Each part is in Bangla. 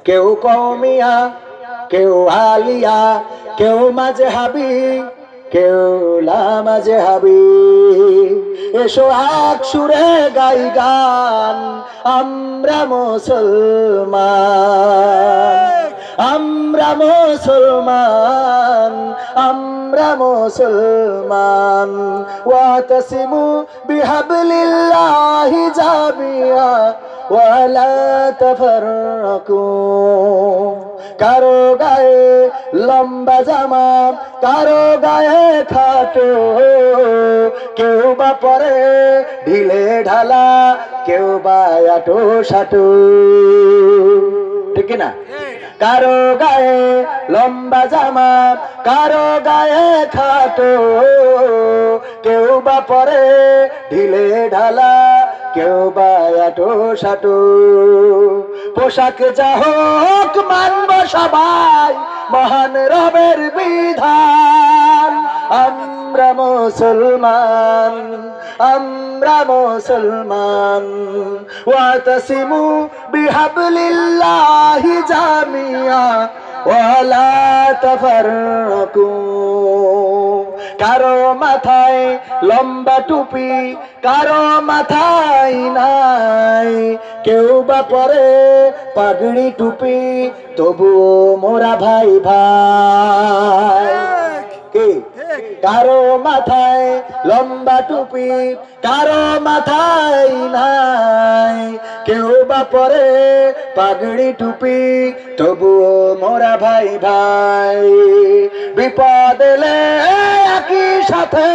কেউ কওমিয়া, কেউ আলিয়া, কেউ মাযহাবি, কেউ লামাযহাবি। এসো এক সুরে গাই গান, আমরা মুসলমান, আমরা মুসলমান, আমরা মুসলমান। ওয়াতাসিমু বিহাবলিল্লাহি জামিয়া ওয়ালা তাফাররাকু। কারো গায়ে লম্বা জামা, কারো গায়ে খাটো, কেউ বা পরে ঢিলে ঢালা, কেউ বা আটো সাটো, ঠিক না? কারো গায়ে লম্বা জামা, কারো গায়ে খাটো, কেউ বা পরে ঢিলে ঢালা, কেউ বা আটো সাটো। পোশাক যা হোক মানব সবাই মহান রবের বিধান। আমরা মুসলমান, আমরা মুসলমান। ওয়াতাসিমু বিহাবলিল্লাহি জামিয়া ওয়ালা তাফাররাকু। কারো মাথায় লম্বা টুপি, কারো মাথায় নাই, কেউ বা পরে পাগড়ি টুপি, তবুও মোরা ভাই ভাই। কি? কারো মাথায় লম্বা টুপি, কারো মাথায় নাই, কেউ বা পরে পাগড়ি টুপি, তবুও মোরা ভাই ভাই। বিপদ এলে একই সাথে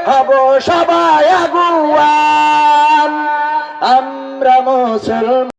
হব সবাই আগুয়ান। আমরা মুসলমান।